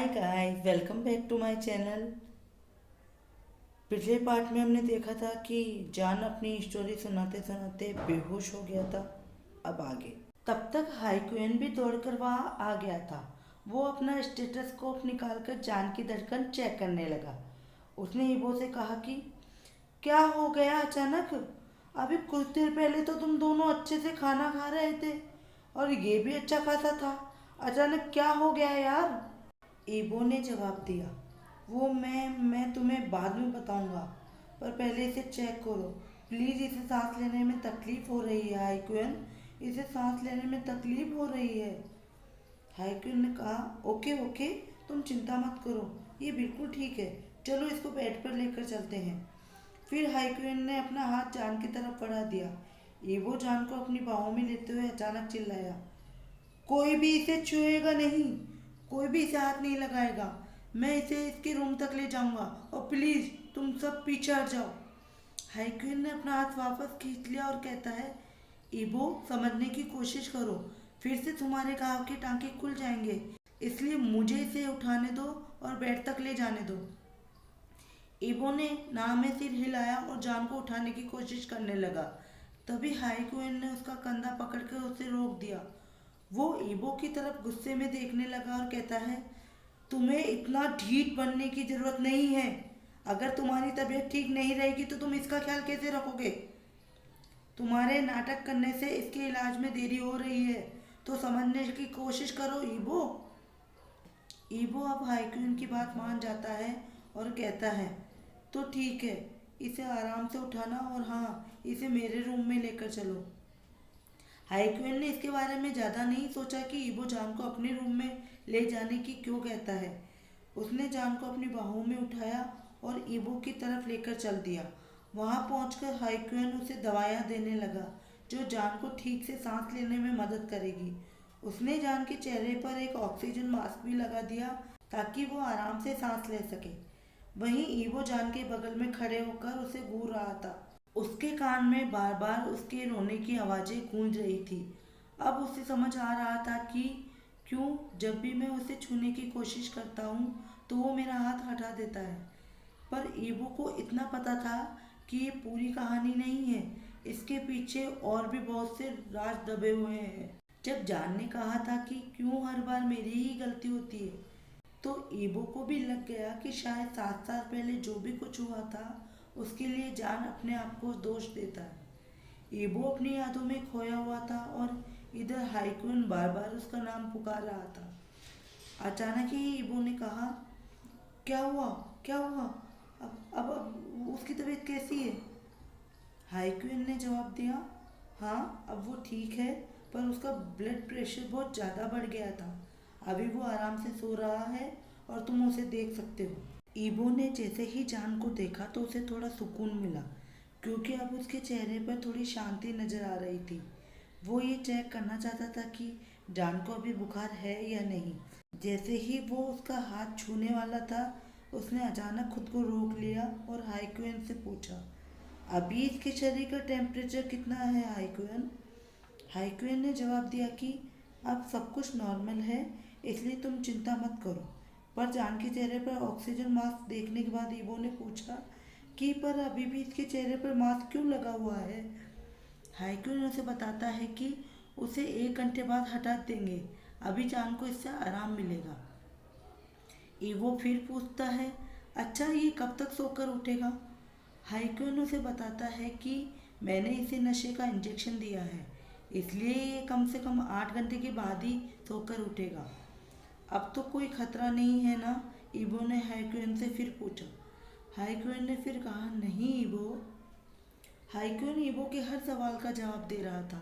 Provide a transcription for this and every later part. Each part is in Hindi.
Hi guys, welcome back to my channel. पिछले पार्ट में हमने देखा था कि जान अपनी स्टोरी सुनाते सुनाते बेहोश हो गया था। अब आगे तब तक हाईक्वेन भी दौड़कर वहाँ आ गया था। वो अपना स्टेथोस्कोप निकालकर जान की धड़कन चेक करने लगा। उसने ईबो से कहा कि क्या हो गया अचानक? अभी कुछ देर पहले तो तुम दोनों अच्छे से खाना खा रहे थे और ये भी अच्छा खासा था। अचानक क्या हो गया यार? ईबो ने जवाब दिया, वो मैं तुम्हें बाद में बताऊंगा, पर पहले इसे चेक करो प्लीज़। इसे सांस लेने में तकलीफ हो रही है हाईक्वेन, इसे सांस लेने में तकलीफ हो रही है। हाईक्वेन ने कहा, ओके ओके, तुम चिंता मत करो, ये बिल्कुल ठीक है, चलो इसको बेड पर लेकर चलते हैं। फिर हाईक्वेन ने अपना हाथ जान की तरफ बढ़ा दिया। ईबो जान को अपनी बाहों में लेते हुए अचानक चिल्लाया, कोई भी इसे छुएगा नहीं, कोई भी इसे हाथ नहीं लगाएगा। मैं इसे इसके रूम तक ले जाऊंगा और प्लीज तुम सब पीछे हट जाओ। हाईक्वीन ने अपना हाथ वापस खींच लिया और कहता है, ईबो समझने की कोशिश करो, फिर से तुम्हारे घाव के टांके खुल जाएंगे, इसलिए मुझे इसे उठाने दो और बेड तक ले जाने दो। ईबो ने ना में सिर हिलाया और जान को उठाने की कोशिश करने लगा। तभी हाईक्वीन ने उसका कंधा पकड़कर उसे रोक दिया। वो ईबो की तरफ गुस्से में देखने लगा और कहता है, तुम्हें इतना ढीठ बनने की जरूरत नहीं है। अगर तुम्हारी तबीयत ठीक नहीं रहेगी तो तुम इसका ख्याल कैसे रखोगे? तुम्हारे नाटक करने से इसके इलाज में देरी हो रही है, तो समझने की कोशिश करो ईबो। ईबो अब हाईक्यून की बात मान जाता है और कहता है, तो ठीक है, इसे आराम से उठाना और हाँ, इसे मेरे रूम में लेकर चलो। हाईक्वेन ने इसके बारे में ज़्यादा नहीं सोचा कि ईबो जान को अपने रूम में ले जाने की क्यों कहता है। उसने जान को अपनी बाहों में उठाया और ईबो की तरफ लेकर चल दिया। वहां पहुंचकर हाईक्वेन उसे दवाइयाँ देने लगा जो जान को ठीक से सांस लेने में मदद करेगी। उसने जान के चेहरे पर एक ऑक्सीजन मास्क भी लगा दिया ताकि वो आराम से सांस ले सके। वहीं ईबो जान के बगल में खड़े होकर उसे घूर रहा था। उसके कान में बार बार उसके रोने की आवाज़ें गूंज रही थी। अब उसे समझ आ रहा था कि क्यों जब भी मैं उसे छूने की कोशिश करता हूँ तो वो मेरा हाथ हटा देता है। पर ईबो को इतना पता था कि ये पूरी कहानी नहीं है, इसके पीछे और भी बहुत से राज दबे हुए हैं। जब जान ने कहा था कि क्यों हर बार मेरी ही गलती होती है, तो ईबो को भी लग गया कि शायद 7 साल पहले जो भी कुछ हुआ था उसके लिए जान अपने आप को दोष देता है। ईबो अपनी यादों में खोया हुआ था और इधर हाईक्यून बार बार उसका नाम पुकार रहा था। अचानक ही ईबो ने कहा, क्या हुआ? क्या हुआ? अब उसकी तबीयत कैसी है? हाईक्यून ने जवाब दिया, हाँ अब वो ठीक है, पर उसका ब्लड प्रेशर बहुत ज़्यादा बढ़ गया था। अभी वो आराम से सो रहा है और तुम उसे देख सकते हो। ईबो ने जैसे ही जान को देखा तो उसे थोड़ा सुकून मिला, क्योंकि अब उसके चेहरे पर थोड़ी शांति नजर आ रही थी। वो ये चेक करना चाहता था कि जान को अभी बुखार है या नहीं। जैसे ही वो उसका हाथ छूने वाला था, उसने अचानक खुद को रोक लिया और हाईक्वेन से पूछा, अभी इसके शरीर का टेम्परेचर कितना है हाईक्वेन? हाईक्वेन ने जवाब दिया कि अब सब कुछ नॉर्मल है, इसलिए तुम चिंता मत करो। पर जान के चेहरे पर ऑक्सीजन मास्क देखने के बाद ईबो ने पूछा कि पर अभी भी इसके चेहरे पर मास्क क्यों लगा हुआ है? हाईक्यून उसे बताता है कि उसे 1 घंटे बाद हटा देंगे, अभी जान को इससे आराम मिलेगा। ईवो फिर पूछता है, अच्छा ये कब तक सोकर उठेगा? हाईक्यून उसे बताता है कि मैंने इसे नशे का इंजेक्शन दिया है, इसलिए ये कम से कम 8 घंटे के बाद ही सोकर उठेगा। अब तो कोई खतरा नहीं है ना? ईबो ने हाईक्यून से फिर पूछा। हाईक्यून ने फिर कहा, नहीं ईबो। हाईक्यून ईबो के हर सवाल का जवाब दे रहा था।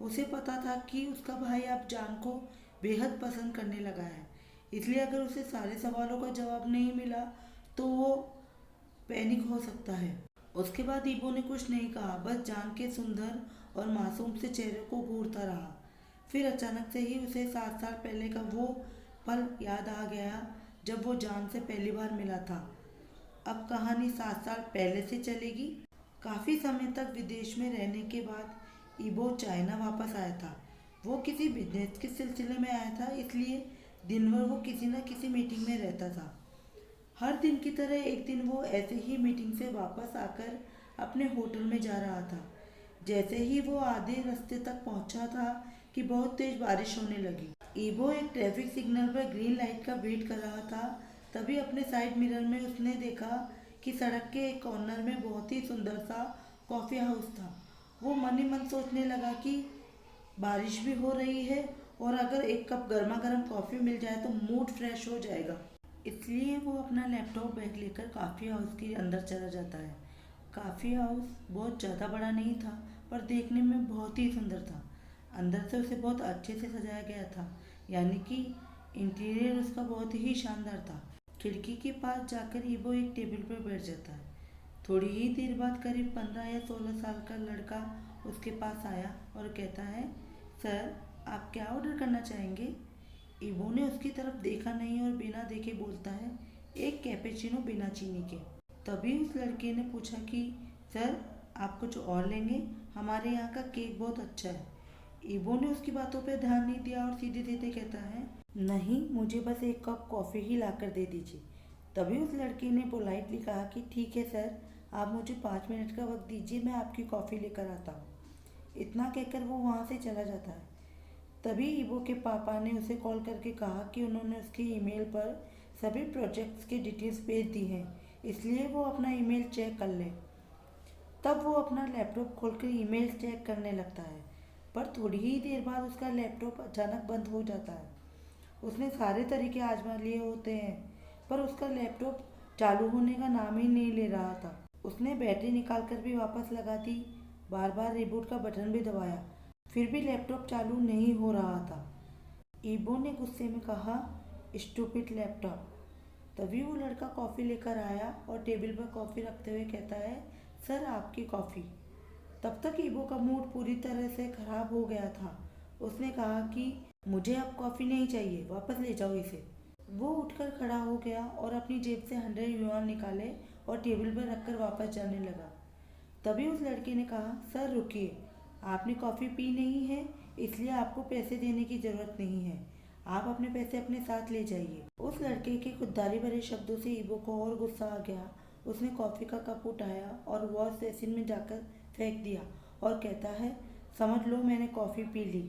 उसे पता था कि उसका भाई अब जान को बेहद पसंद करने लगा है, इसलिए अगर उसे सारे सवालों का जवाब नहीं मिला तो वो पैनिक हो सकता है। उसके बाद ईबो ने कुछ नहीं कहा, बस जान के सुंदर और मासूम से चेहरे को घूरता रहा। फिर अचानक से ही उसे 7 साल पहले का वो पल याद आ गया जब वो जान से पहली बार मिला था। अब कहानी 7 साल पहले से चलेगी। काफ़ी समय तक विदेश में रहने के बाद ईबो चाइना वापस आया था। वो किसी बिजनेस के सिलसिले में आया था, इसलिए दिन भर वो किसी न किसी मीटिंग में रहता था। हर दिन की तरह एक दिन वो ऐसे ही मीटिंग से वापस आकर अपने होटल में जा रहा था। जैसे ही वो आधे रास्ते तक पहुंचा था कि बहुत तेज बारिश होने लगी। ईबो एक ट्रैफिक सिग्नल पर ग्रीन लाइट का वेट कर रहा था। तभी अपने साइड मिरर में उसने देखा कि सड़क के एक कॉर्नर में बहुत ही सुंदर सा कॉफ़ी हाउस था। वो मन ही मन सोचने लगा कि बारिश भी हो रही है और अगर एक कप गर्मा गर्म कॉफ़ी मिल जाए तो मूड फ्रेश हो जाएगा। इसलिए वो अपना लैपटॉप बैग लेकर कॉफ़ी हाउस के अंदर चला जाता है। कॉफ़ी हाउस बहुत ज़्यादा बड़ा नहीं था, पर देखने में बहुत ही सुंदर था। अंदर से उसे बहुत अच्छे से सजाया गया था, यानी कि इंटीरियर उसका बहुत ही शानदार था। खिड़की के पास जाकर ईबो एक टेबल पर बैठ जाता है। थोड़ी ही देर बाद करीब 15 या 16 साल का लड़का उसके पास आया और कहता है, सर आप क्या ऑर्डर करना चाहेंगे? ईबो ने उसकी तरफ देखा नहीं और बिना देखे बोलता है, एक कैपेचिनो बिना चीनी के। तभी उस लड़के ने पूछा कि सर आप कुछ और लेंगे? हमारे यहाँ का केक बहुत अच्छा है। ईबो ने उसकी बातों पर ध्यान नहीं दिया और सीधे सीधे कहता है, नहीं मुझे बस एक कप कॉफ़ी ही ला कर दे दीजिए। तभी उस लड़के ने पोलाइटली कहा कि ठीक है सर, आप मुझे 5 मिनट का वक्त दीजिए, मैं आपकी कॉफ़ी लेकर आता हूँ। इतना कहकर वो वहाँ से चला जाता है। तभी ईबो के पापा ने उसे कॉल करके कहा कि उन्होंने उसके ईमेल पर सभी प्रोजेक्ट्स की डिटेल्स भेज दी हैं, इसलिए वो अपना ईमेल चेक कर ले। तब वो अपना लैपटॉप खोलकर ईमेल चेक करने लगता है, पर थोड़ी ही देर बाद उसका लैपटॉप अचानक बंद हो जाता है। उसने सारे तरीके आजमा लिए होते हैं, पर उसका लैपटॉप चालू होने का नाम ही नहीं ले रहा था। उसने बैटरी निकालकर भी वापस लगा दी, बार बार रिबूट का बटन भी दबाया, फिर भी लैपटॉप चालू नहीं हो रहा था। ईबो ने गुस्से में कहा, स्टूपिड लैपटॉप। तभी वो लड़का कॉफ़ी लेकर आया और टेबल पर कॉफ़ी रखते हुए कहता है, सर आपकी कॉफ़ी। तब तक ईबो का मूड पूरी तरह से खराब हो गया था। उसने कहा कि मुझे अब कॉफ़ी नहीं चाहिए, वापस ले जाओ इसे। वो उठकर खड़ा हो गया और अपनी जेब से 100 युआन निकाले और टेबल पर रखकर वापस जाने लगा। तभी उस लड़के ने कहा, सर रुकिए, आपने कॉफ़ी पी नहीं है, इसलिए आपको पैसे देने की ज़रूरत नहीं है। आप अपने पैसे अपने साथ ले जाइए। उस लड़के के खुददारी भरे शब्दों से ईबो को और गुस्सा आ गया। उसने कॉफ़ी का कप उठाया और वॉश बेसिन में जाकर फेंक दिया और कहता है, समझ लो मैंने कॉफ़ी पी ली।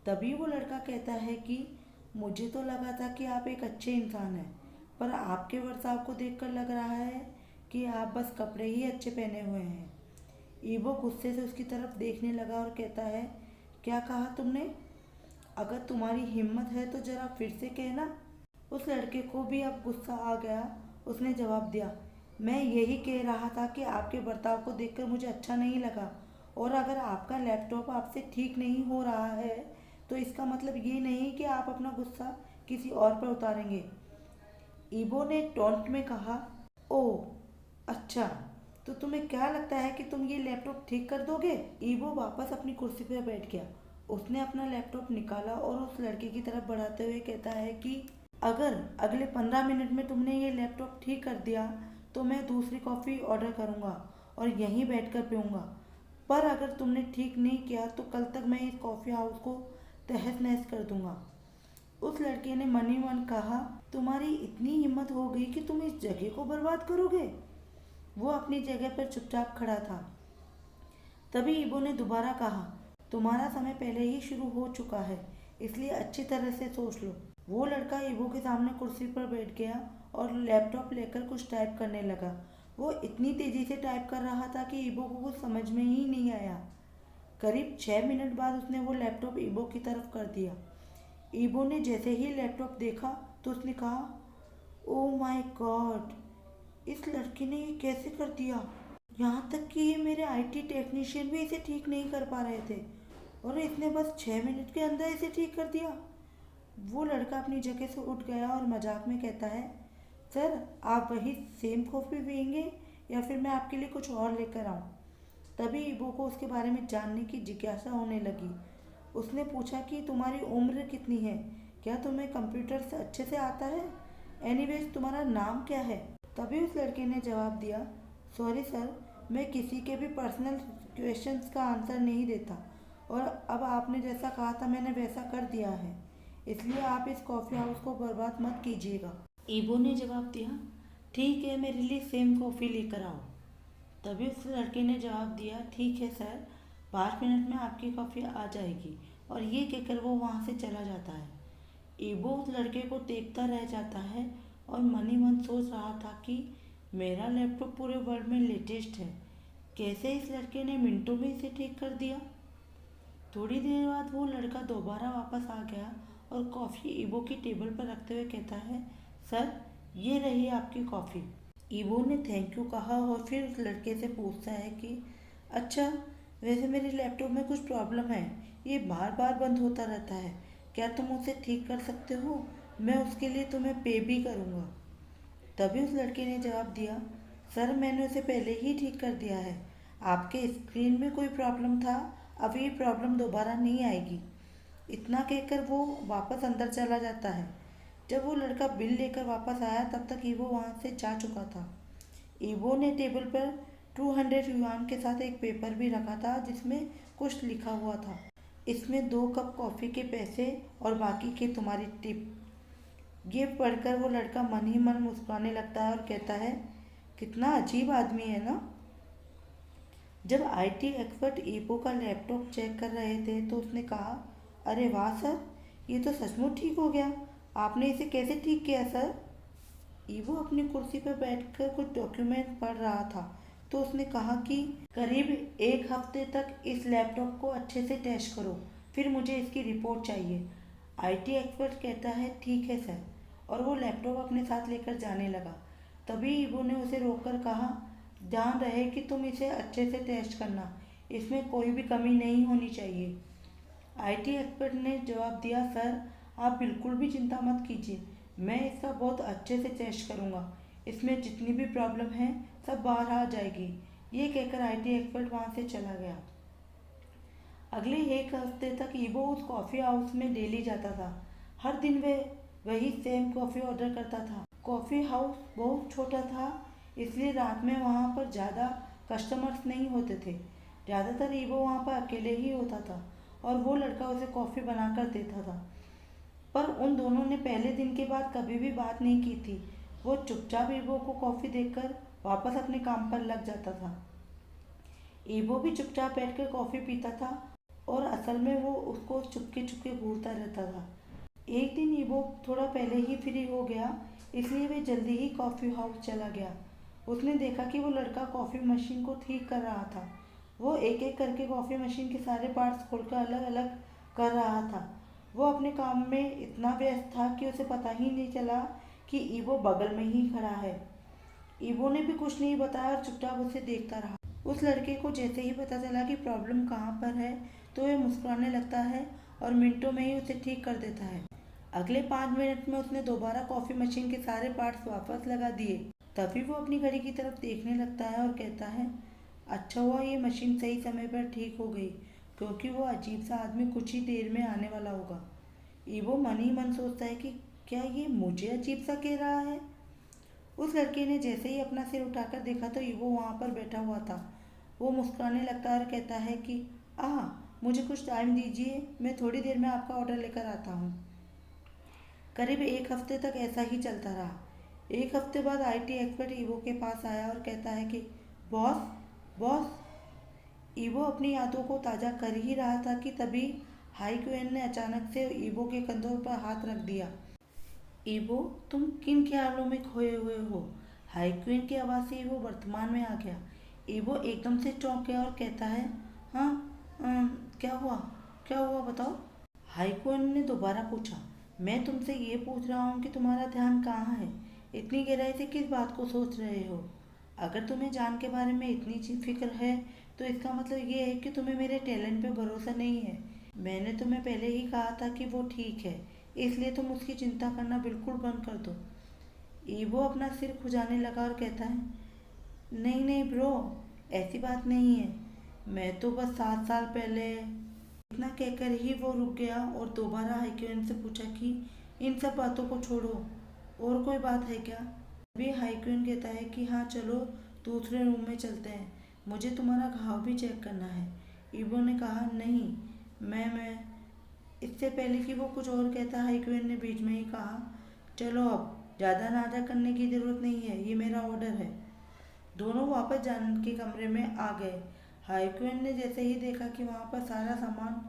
तभी वो लड़का कहता है कि मुझे तो लगा था कि आप एक अच्छे इंसान हैं, पर आपके बर्ताव को देखकर लग रहा है कि आप बस कपड़े ही अच्छे पहने हुए हैं। ईबो गुस्से से उसकी तरफ देखने लगा और कहता है, क्या कहा तुमने? अगर तुम्हारी हिम्मत है तो जरा फिर से कहना। उस लड़के को भी अब गुस्सा आ गया। उसने जवाब दिया, मैं यही कह रहा था कि आपके बर्ताव को देखकर मुझे अच्छा नहीं लगा, और अगर आपका लैपटॉप आपसे ठीक नहीं हो रहा है तो इसका मतलब ये नहीं कि आप अपना गुस्सा किसी और पर उतारेंगे। ईबो ने टोंट में कहा, ओह अच्छा, तो तुम्हें क्या लगता है कि तुम ये लैपटॉप ठीक कर दोगे? ईबो वापस अपनी कुर्सी पर बैठ गया। उसने अपना लैपटॉप निकाला और उस लड़के की तरफ बढ़ाते हुए कहता है कि अगर अगले 15 मिनट में तुमने ये लैपटॉप ठीक कर दिया तो मैं दूसरी कॉफ़ी ऑर्डर करूँगा और यहीं बैठकर पीऊँगा, पर अगर तुमने ठीक नहीं किया तो कल तक मैं इस कॉफ़ी हाउस को तहस नहस कर दूँगा। उस लड़के ने मन ही मन कहा, तुम्हारी इतनी हिम्मत हो गई कि तुम इस जगह को बर्बाद करोगे? वो अपनी जगह पर चुपचाप खड़ा था। तभी ईबो ने दोबारा कहा, तुम्हारा समय पहले ही शुरू हो चुका है, इसलिए अच्छी तरह से सोच लो। वो लड़का ईबो के सामने कुर्सी पर बैठ गया और लैपटॉप लेकर कुछ टाइप करने लगा। वो इतनी तेजी से टाइप कर रहा था कि ईबो को कुछ समझ में ही नहीं आया। करीब 6 मिनट बाद उसने वो लैपटॉप ईबो की तरफ कर दिया। ईबो ने जैसे ही लैपटॉप देखा तो उसने कहा, ओह माय गॉड, इस लड़के ने ये कैसे कर दिया? यहाँ तक कि ये मेरे आईटी टेक्नीशियन भी इसे ठीक नहीं कर पा रहे थे और इसने बस 6 मिनट के अंदर इसे ठीक कर दिया। वो लड़का अपनी जगह से उठ गया और मजाक में कहता है, सर आप वही सेम कॉफ़ी पियेंगे या फिर मैं आपके लिए कुछ और लेकर आऊँ? तभी ईबो को उसके बारे में जानने की जिज्ञासा होने लगी। उसने पूछा कि तुम्हारी उम्र कितनी है, क्या तुम्हें कंप्यूटर से अच्छे से आता है, एनीवेज तुम्हारा नाम क्या है? तभी उस लड़के ने जवाब दिया, सॉरी सर, मैं किसी के भी पर्सनल क्वेश्चंस का आंसर नहीं देता और अब आपने जैसा कहा था मैंने वैसा कर दिया है। इसलिए आप इस कॉफ़ी हाउस को बर्बाद मत कीजिएगा। ईबो ने जवाब दिया, ठीक है, मेरे लिए सेम कॉफ़ी लेकर आओ। तभी उस लड़के ने जवाब दिया, ठीक है सर, 5 मिनट में आपकी कॉफ़ी आ जाएगी। और ये कहकर वो वहाँ से चला जाता है। ईबो उस लड़के को देखता रह जाता है और मन ही मन सोच रहा था कि मेरा लैपटॉप पूरे वर्ल्ड में लेटेस्ट है, कैसे इस लड़के ने मिनटों में इसे ठीक कर दिया। थोड़ी देर बाद वो लड़का दोबारा वापस आ गया और कॉफ़ी ईबो की टेबल पर रखते हुए कहता है, सर, ये रही आपकी कॉफ़ी। ईबो ने थैंक यू कहा और फिर उस लड़के से पूछता है कि अच्छा, वैसे मेरे लैपटॉप में कुछ प्रॉब्लम है, ये बार बार बंद होता रहता है, क्या तुम उसे ठीक कर सकते हो? मैं उसके लिए तुम्हें पे भी करूँगा। तभी उस लड़के ने जवाब दिया, सर, मैंने उसे पहले ही ठीक कर दिया है, आपके स्क्रीन में कोई प्रॉब्लम था, अब ये प्रॉब्लम दोबारा नहीं आएगी। इतना कहकर वो वापस अंदर चला जाता है। जब वो लड़का बिल लेकर वापस आया तब तक ईवो वहाँ से जा चुका था। ईवो ने टेबल पर 200 युआन के साथ एक पेपर भी रखा था जिसमें कुछ लिखा हुआ था, इसमें 2 कप कॉफ़ी के पैसे और बाकी की तुम्हारी टिप। ये पढ़कर वो लड़का मन ही मन मुस्कुराने लगता है और कहता है, कितना अजीब आदमी है ना। जब आईटी एक्सपर्ट ईवो का लैपटॉप चेक कर रहे थे तो उसने कहा, अरे वाह सर, ये तो सचमुच ठीक हो गया, आपने इसे कैसे ठीक किया सर? ईवो अपनी कुर्सी पर बैठकर कुछ डॉक्यूमेंट पढ़ रहा था तो उसने कहा कि करीब 1 हफ्ते तक इस लैपटॉप को अच्छे से टेस्ट करो, फिर मुझे इसकी रिपोर्ट चाहिए। आईटी एक्सपर्ट कहता है, ठीक है सर, और वो लैपटॉप अपने साथ लेकर जाने लगा। तभी ईवो ने उसे रोककर कहा, ध्यान रहे कि तुम इसे अच्छे से टेस्ट करना, इसमें कोई भी कमी नहीं होनी चाहिए। आईटी एक्सपर्ट ने जवाब दिया, सर, आप बिल्कुल भी चिंता मत कीजिए, मैं इसका बहुत अच्छे से टेस्ट करूँगा, इसमें जितनी भी प्रॉब्लम है सब बाहर आ जाएगी। ये कहकर आईटी एक्सपर्ट वहाँ से चला गया। अगले 1 हफ्ते तक ईवो उस कॉफ़ी हाउस में डेली जाता था। हर दिन वह वही सेम कॉफ़ी ऑर्डर करता था। कॉफ़ी हाउस बहुत छोटा था, इसलिए रात में वहाँ पर ज़्यादा कस्टमर्स नहीं होते थे। ज़्यादातर ईवो वहाँ पर अकेले ही होता था और वो लड़का उसे कॉफ़ी बनाकर देता था। पर उन दोनों ने पहले दिन के बाद कभी भी बात नहीं की थी। वो चुपचाप ईवो को कॉफ़ी देकर वापस अपने काम पर लग जाता था। ईवो भी चुपचाप बैठकर कॉफ़ी पीता था और असल में वो उसको चुपके चुपके घूरता रहता था। एक दिन ईवो थोड़ा पहले ही फ्री हो गया, इसलिए वह जल्दी ही कॉफ़ी हाउस चला गया। उसने देखा कि वो लड़का कॉफ़ी मशीन को ठीक कर रहा था। वो एक एक करके कॉफ़ी मशीन के सारे पार्ट्स खोलकर अलग अलग कर रहा था। वो अपने काम में इतना व्यस्त था कि उसे पता ही नहीं चला कि ईवो बगल में ही खड़ा है। ईवो ने भी कुछ नहीं बताया और चुपचाप उसे देखता रहा। उस लड़के को जैसे ही पता चला कि प्रॉब्लम कहाँ पर है तो वह मुस्कुराने लगता है और मिनटों में ही उसे ठीक कर देता है। अगले 5 मिनट में उसने दोबारा कॉफ़ी मशीन के सारे पार्ट्स वापस लगा दिए। तभी वो अपनी घड़ी की तरफ देखने लगता है और कहता है, अच्छा हुआ ये मशीन सही समय पर ठीक हो गई, क्योंकि वो अजीब सा आदमी कुछ ही देर में आने वाला होगा। ईवो मन ही मन सोचता है कि क्या ये मुझे अजीब सा कह रहा है। उस लड़के ने जैसे ही अपना सिर उठाकर देखा तो ईवो वहाँ पर बैठा हुआ था। वो मुस्कुराने लगता है और कहता है कि मुझे कुछ टाइम दीजिए, मैं थोड़ी देर में आपका ऑर्डर लेकर आता हूँ। करीब 1 हफ्ते तक ऐसा ही चलता रहा। 1 हफ्ते बाद आईटी एक्सपर्ट ईवो के पास आया और कहता है कि बॉस, बॉस। ईवो अपनी यादों को ताज़ा कर ही रहा था कि तभी हाई क्वेन ने अचानक से ईवो के कंधों पर हाथ रख दिया। ईवो, तुम किन ख्यालों में खोए हुए हो? हाई क्वीन की आवाज़ से ईवो वर्तमान में आ गया। ईवो एकदम से चौंक गया और कहता है, हाँ, क्या हुआ, क्या हुआ बताओ। हाई क्वीन ने दोबारा पूछा, मैं तुमसे ये पूछ रहा हूँ कि तुम्हारा ध्यान कहाँ है, इतनी गहराई से किस बात को सोच रहे हो? अगर तुम्हें जान के बारे में इतनी फिक्र है तो इसका मतलब ये है कि तुम्हें मेरे टैलेंट पे भरोसा नहीं है। मैंने तुम्हें पहले ही कहा था कि वो ठीक है, इसलिए तुम उसकी चिंता करना बिल्कुल बंद कर दो। ईवो अपना सिर खुजाने लगा और कहता है, नहीं नहीं ब्रो, ऐसी बात नहीं है, मैं तो बस 7 साल पहले। इतना कहकर ही वो रुक गया और दोबारा हाईक्यून से पूछा कि इन सब बातों को छोड़ो, और कोई बात है क्या? तभी हाईक्यून कहता है कि हाँ चलो, दूसरे रूम में चलते हैं, मुझे तुम्हारा घाव भी चेक करना है। ईवो ने कहा, नहीं, मैं इससे पहले कि वो कुछ और कहता, हाइक्वेन ने बीच में ही कहा, चलो अब ज़्यादा नाटक करने की ज़रूरत नहीं है, ये मेरा ऑर्डर है। दोनों वापस जान के कमरे में आ गए। हाइक्वेन ने जैसे ही देखा कि वहाँ पर सारा सामान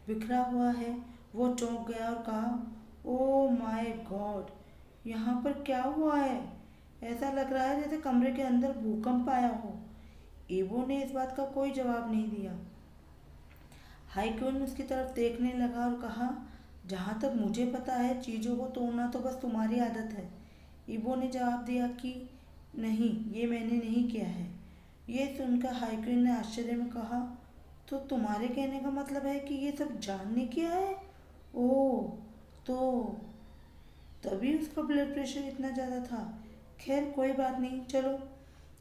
बिखरा हुआ है, वो चौंक गया और कहा, ओ माय गॉड, यहाँ पर क्या हुआ है? ऐसा लग रहा है जैसे कमरे के अंदर भूकंप आया हो। ईबो ने इस बात का कोई जवाब नहीं दिया। हाइक्वेन उसकी तरफ देखने लगा और कहा, जहाँ तक मुझे पता है चीज़ों को तोड़ना तो बस तुम्हारी आदत है। ईबो ने जवाब दिया कि नहीं, ये मैंने नहीं किया है। ये सुनकर हाइक्वेन ने आश्चर्य में कहा, तो तुम्हारे कहने का मतलब है कि ये सब जान ने किया है? ओह, तो तभी उसका ब्लड प्रेशर इतना ज़्यादा था। खैर कोई बात नहीं, चलो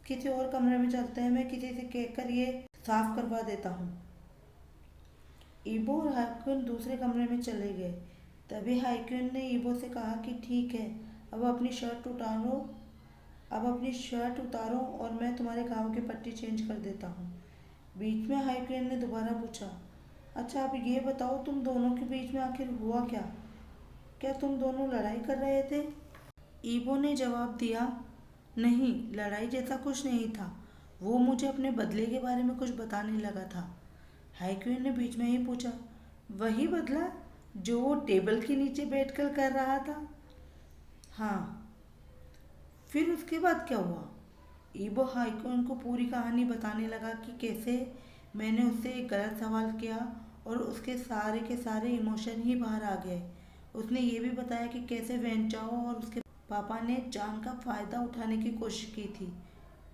किसी और कमरे में चलते हैं, मैं किसी से कहकर ये साफ करवा देता हूँ। ईबो और हाइक्वेन दूसरे कमरे में चले गए। तभी हाइक्वेन ने ईबो से कहा कि ठीक है, अब अपनी शर्ट उतारो, और मैं तुम्हारे घाव की पट्टी चेंज कर देता हूँ। बीच में हाइक्वेन ने दोबारा पूछा, अच्छा अब ये बताओ, तुम दोनों के बीच में आखिर हुआ क्या? क्या तुम दोनों लड़ाई कर रहे थे? ईबो ने जवाब दिया, नहीं, लड़ाई जैसा कुछ नहीं था। वो मुझे अपने बदले के बारे में कुछ बताने लगा था। हाइक्वेन ने बीच में ही पूछा, वही बदला जो वो टेबल के नीचे बैठकर कर रहा था? हाँ। फिर उसके बाद क्या हुआ? ईबो हाइक्वेन को पूरी कहानी बताने लगा कि कैसे मैंने उससे एक गलत सवाल किया और उसके सारे के सारे इमोशन ही बाहर आ गए। उसने ये भी बताया कि कैसे वेंचाओ और उसके पापा ने जान का फ़ायदा उठाने की कोशिश की थी,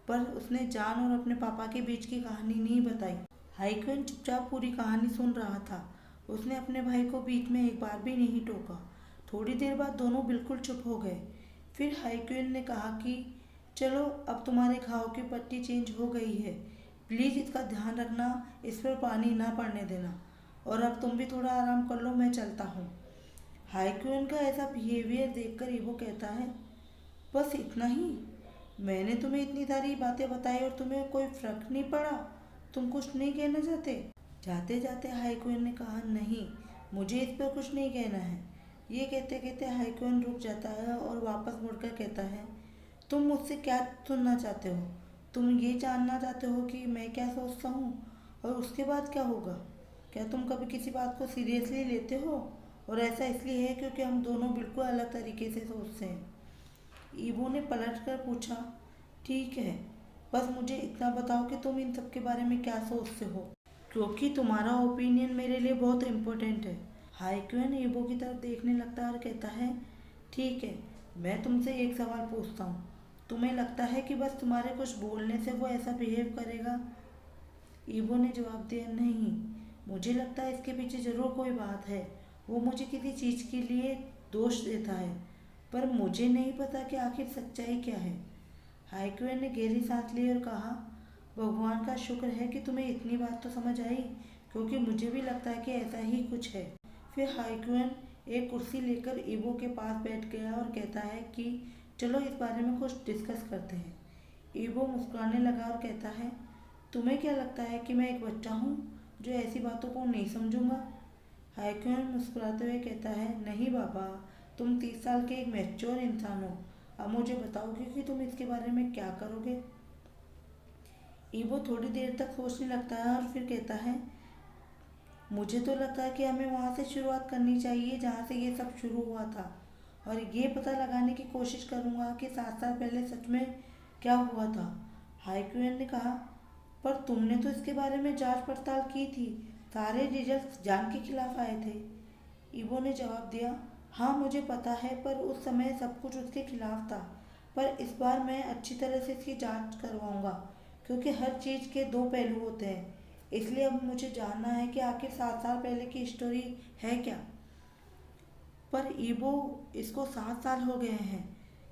पर उसने जान और अपने पापा के बीच की कहानी नहीं बताई। हाइक्वेन चुपचाप पूरी कहानी सुन रहा था। उसने अपने भाई को बीच में एक बार भी नहीं टोका। थोड़ी देर बाद दोनों बिल्कुल चुप हो गए। फिर हाइक्वेन ने कहा कि चलो अब तुम्हारे घाव की पट्टी चेंज हो गई है, प्लीज़ इसका ध्यान रखना, इस पर पानी ना पड़ने देना, और अब तुम भी थोड़ा आराम कर लो, मैं चलता हूँ। हाइक्वेन का ऐसा बिहेवियर देखकर ईबो कहता है, बस इतना ही? मैंने तुम्हें इतनी सारी बातें बताई और तुम्हें कोई फर्क नहीं पड़ा? तुम कुछ नहीं कहना चाहते? जाते जाते हाइक्वेन ने कहा, नहीं, मुझे इस पर कुछ नहीं कहना है। ये कहते कहते हाइक्वेन रुक जाता है और वापस मुड़कर कहता है, तुम मुझसे क्या सुनना चाहते हो? तुम ये जानना चाहते हो कि मैं क्या सोचता हूँ और उसके बाद क्या होगा? क्या तुम कभी किसी बात को सीरियसली लेते हो? और ऐसा इसलिए है क्योंकि हम दोनों बिल्कुल अलग तरीके से सोचते हैं। ईबो ने पलट कर पूछा, ठीक है, बस मुझे इतना बताओ कि तुम इन सब के बारे में क्या सोचते हो, क्योंकि तुम्हारा ओपिनियन मेरे लिए बहुत इम्पोर्टेंट है। हाइक्वेन ईबो की तरफ देखने लगता है और कहता है, ठीक है, मैं तुमसे एक सवाल पूछता हूँ, तुम्हें लगता है कि बस तुम्हारे कुछ बोलने से वो ऐसा बिहेव करेगा? ईबो ने जवाब दिया, नहीं, मुझे लगता है इसके पीछे ज़रूर कोई बात है। वो मुझे किसी चीज़ के लिए दोष देता है, पर मुझे नहीं पता कि आखिर सच्चाई क्या है। हाइक्वेन ने गहरी सांस ली और कहा, भगवान का शुक्र है कि तुम्हें इतनी बात तो समझ आई, क्योंकि मुझे भी लगता है कि ऐसा ही कुछ है। फिर हाइक्वेन एक कुर्सी लेकर ईबो के पास बैठ गया और कहता है कि चलो इस बारे में कुछ डिस्कस करते हैं। ईबो मुस्कुराने लगा और कहता है, तुम्हें क्या लगता है कि मैं एक बच्चा हूँ जो ऐसी बातों को नहीं समझूंगा? हाइक्वेन मुस्कुराते हुए कहता है, नहीं बाबा, तुम 30 साल के एक मैच्योर इंसान हो। अब मुझे बताओगे कि तुम इसके बारे में क्या करोगे? ईबो थोड़ी देर तक सोचने लगता है और फिर कहता है, मुझे तो लगता है कि हमें वहाँ से शुरुआत करनी चाहिए जहाँ से ये सब शुरू हुआ था, और ये पता लगाने की कोशिश करूँगा कि 7 साल पहले सच में क्या हुआ था। हाइक्वेन ने कहा, पर तुमने तो इसके बारे में जांच पड़ताल की थी, सारे रिजल्ट जान के खिलाफ आए थे। ईबो ने जवाब दिया, हाँ मुझे पता है, पर उस समय सब कुछ उसके खिलाफ था, पर इस बार मैं अच्छी तरह से इसकी जांच करवाऊंगा, क्योंकि हर चीज़ के दो पहलू होते हैं। इसलिए अब मुझे जानना है कि आखिर 7 साल पहले की स्टोरी है क्या। पर ईबो, इसको 7 साल हो गए हैं,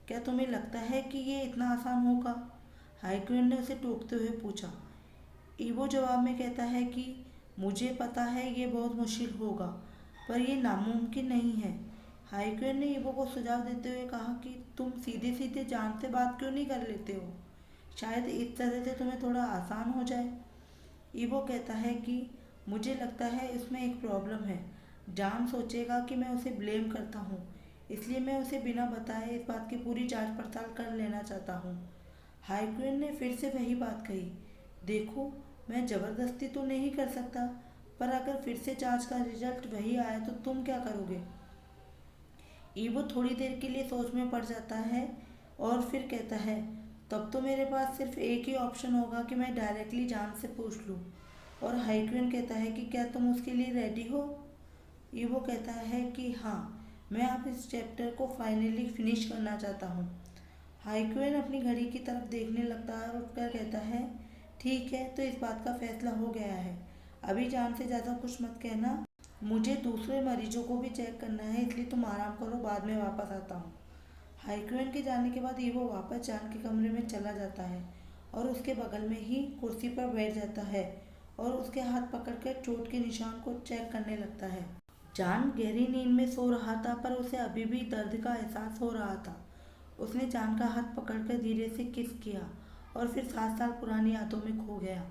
क्या तुम्हें लगता है कि ये इतना आसान होगा? हाइक्वेन ने उसे टोकते हुए पूछा। ईबो जवाब में कहता है कि मुझे पता है ये बहुत मुश्किल होगा, पर ये नामुमकिन नहीं है। हाइक्वेन ने ईबो को सुझाव देते हुए कहा कि तुम सीधे सीधे जान से बात क्यों नहीं कर लेते हो, शायद इस तरह से तुम्हें थोड़ा आसान हो जाए। ईबो कहता है कि मुझे लगता है इसमें एक प्रॉब्लम है, जान सोचेगा कि मैं उसे ब्लेम करता हूँ, इसलिए मैं उसे बिना बताए इस बात की पूरी जांच पड़ताल कर लेना चाहता हूँ। हाइक्वेन ने फिर से वही बात कही। देखो, मैं ज़बरदस्ती तो नहीं कर सकता, पर अगर फिर से जांच का रिजल्ट वही आया तो तुम क्या करोगे? ईवो थोड़ी देर के लिए सोच में पड़ जाता है और फिर कहता है, तब तो मेरे पास सिर्फ एक ही ऑप्शन होगा कि मैं डायरेक्टली जान से पूछ लूँ। और हाइक्वेन कहता है कि क्या तुम उसके लिए रेडी हो? ईवो कहता है कि हाँ, मैं अब इस चैप्टर को फाइनली फिनिश करना चाहता हूँ। हाइक्वेन अपनी घड़ी की तरफ देखने लगता है और उठकर कहता है, ठीक है, तो इस बात का फैसला हो गया है। अभी जान से ज़्यादा कुछ मत कहना। मुझे दूसरे मरीजों को भी चेक करना है, इसलिए तुम आराम करो, बाद में वापस आता हूँ। हाइक्वेन के जाने के बाद ईवो वापस जान के कमरे में चला जाता है और उसके बगल में ही कुर्सी पर बैठ जाता है और उसके हाथ पकड़कर चोट के निशान को चेक करने लगता है। जान गहरी नींद में सो रहा था, पर उसे अभी भी दर्द का एहसास हो रहा था। उसने जान का हाथ पकड़कर धीरे से किस किया और फिर 7 साल पुरानी यादों में खो गया।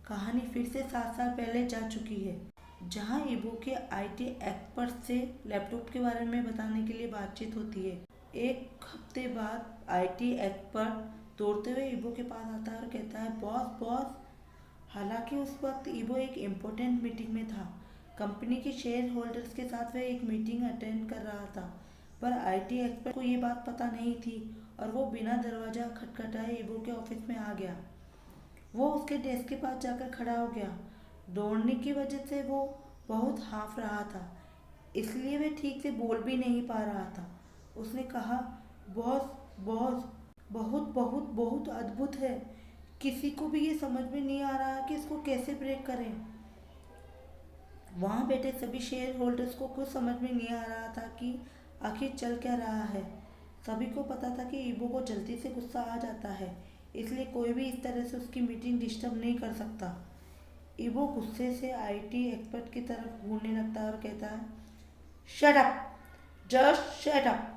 कहानी फिर से 7 साल पहले जा चुकी है, जहां ईवो के आईटी एक्सपर्ट से लैपटॉप के बारे में बताने के लिए बातचीत होती है। एक हफ्ते बाद आईटी एक्सपर्ट दौड़ते हुए ईवो के पास आता है और कहता है, बॉस बॉस। हालांकि उस वक्त ईवो एक इम्पोर्टेंट मीटिंग में था। कंपनी के शेयर होल्डर्स के साथ वह एक मीटिंग अटेंड कर रहा था, पर आईटी एक्सपर्ट को ये बात पता नहीं थी और वो बिना दरवाजा खटखटाए ईवो के ऑफिस में आ गया। वो उसके डेस्क के पास जाकर खड़ा हो गया। दौड़ने की वजह से वो बहुत हाँफ रहा था, इसलिए वह ठीक से बोल भी नहीं पा रहा था। उसने कहा, बॉस बॉस, बहुत बहुत बहुत अद्भुत है। किसी को भी ये समझ में नहीं आ रहा कि इसको कैसे ब्रेक करें। वहाँ बैठे सभी शेयर होल्डर्स को कुछ समझ में नहीं आ रहा था कि आखिर चल क्या रहा है। सभी को पता था कि ईवो को जल्दी से गुस्सा आ जाता है, इसलिए कोई भी इस तरह से उसकी मीटिंग डिस्टर्ब नहीं कर सकता। ईवो गुस्से से आईटी एक्सपर्ट की तरफ घूरने लगता है और कहता है, shut up, just shut up.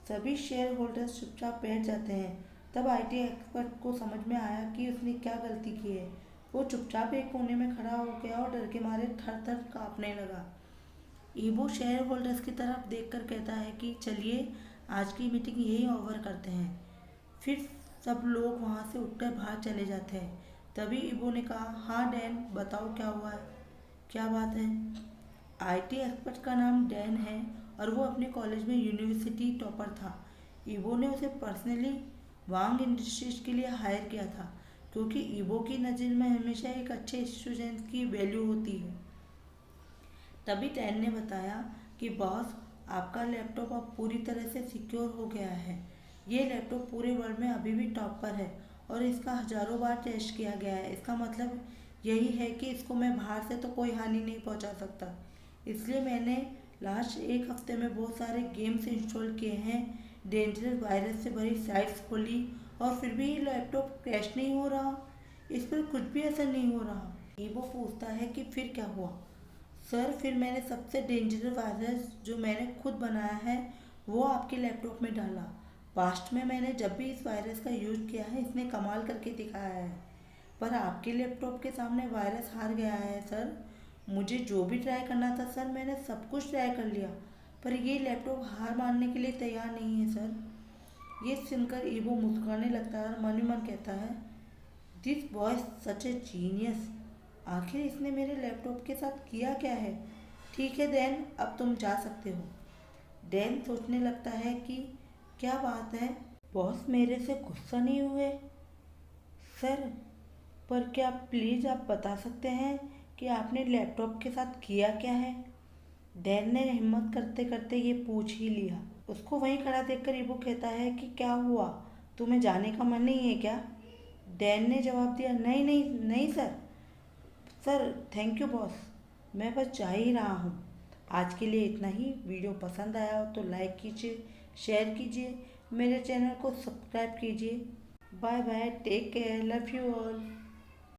सभी शेयर होल्डर्स चुपचाप बैठ जाते हैं। तब आईटी एक्सपर्ट को समझ में आया कि उसने क्या गलती की है। वो चुपचाप एक कोने में खड़ा हो गया और डर के मारे थर थर कांपने लगा। ईवो शेयर होल्डर्स की तरफ देखकर कहता है कि चलिए, आज की मीटिंग यही ओवर करते हैं। फिर सब लोग वहाँ से उठकर बाहर चले जाते हैं। तभी ईवो ने कहा, हाँ डैन, बताओ क्या हुआ है, क्या बात है? आईटी एक्सपर्ट का नाम डैन है और वो अपने कॉलेज में यूनिवर्सिटी टॉपर था। ईवो ने उसे पर्सनली वांग इंडस्ट्रीज के लिए हायर किया था, क्योंकि ईवो की नज़र में हमेशा एक अच्छे स्टूडेंट की वैल्यू होती है। तभी डैन ने बताया कि बॉस, आपका लैपटॉप अब पूरी तरह से सिक्योर हो गया है। ये लैपटॉप पूरे वर्ल्ड में अभी भी टॉप पर है और इसका हजारों बार टेस्ट किया गया है। इसका मतलब यही है कि इसको मैं बाहर से तो कोई हानि नहीं पहुंचा सकता। इसलिए मैंने लास्ट एक हफ्ते में बहुत सारे गेम्स इंस्टॉल किए हैं, डेंजरस वायरस से भरी साइट्स खोली, और फिर भी लैपटॉप क्रैश नहीं हो रहा, इस पर कुछ भी असर नहीं हो रहा। ईवो पूछता है कि फिर क्या हुआ? सर, फिर मैंने सबसे डेंजरस वायरस जो मैंने खुद बनाया है वो आपके लैपटॉप में डाला। पास्ट में मैंने जब भी इस वायरस का यूज़ किया है, इसने कमाल करके दिखाया है, पर आपके लैपटॉप के सामने वायरस हार गया है सर। मुझे जो भी ट्राई करना था सर, मैंने सब कुछ ट्राई कर लिया, पर ये लैपटॉप हार मानने के लिए तैयार नहीं है सर। ये सुनकर ईवो मुस्कुराने लगता है और मन ही मन कहता है, this boy such A genius. आखिर इसने मेरे लैपटॉप के साथ किया क्या है? ठीक है डैन, अब तुम जा सकते हो। डैन सोचने लगता है कि क्या बात है, बॉस मेरे से गुस्सा नहीं हुए? सर, पर क्या प्लीज़ आप बता सकते हैं कि आपने लैपटॉप के साथ किया क्या है? डैन ने हिम्मत करते करते ये पूछ ही लिया। उसको वहीं खड़ा देखकर ईवो कहता है कि क्या हुआ, तुम्हें जाने का मन नहीं है क्या? डैन ने जवाब दिया, नहीं नहीं नहीं sir. Sir thank you boss, मैं बस जा ही रहा हूँ। आज के लिए इतना ही। वीडियो पसंद आया हो तो लाइक कीजिए, शेयर कीजिए, मेरे चैनल को सब्सक्राइब कीजिए। Bye bye, take care, love you all.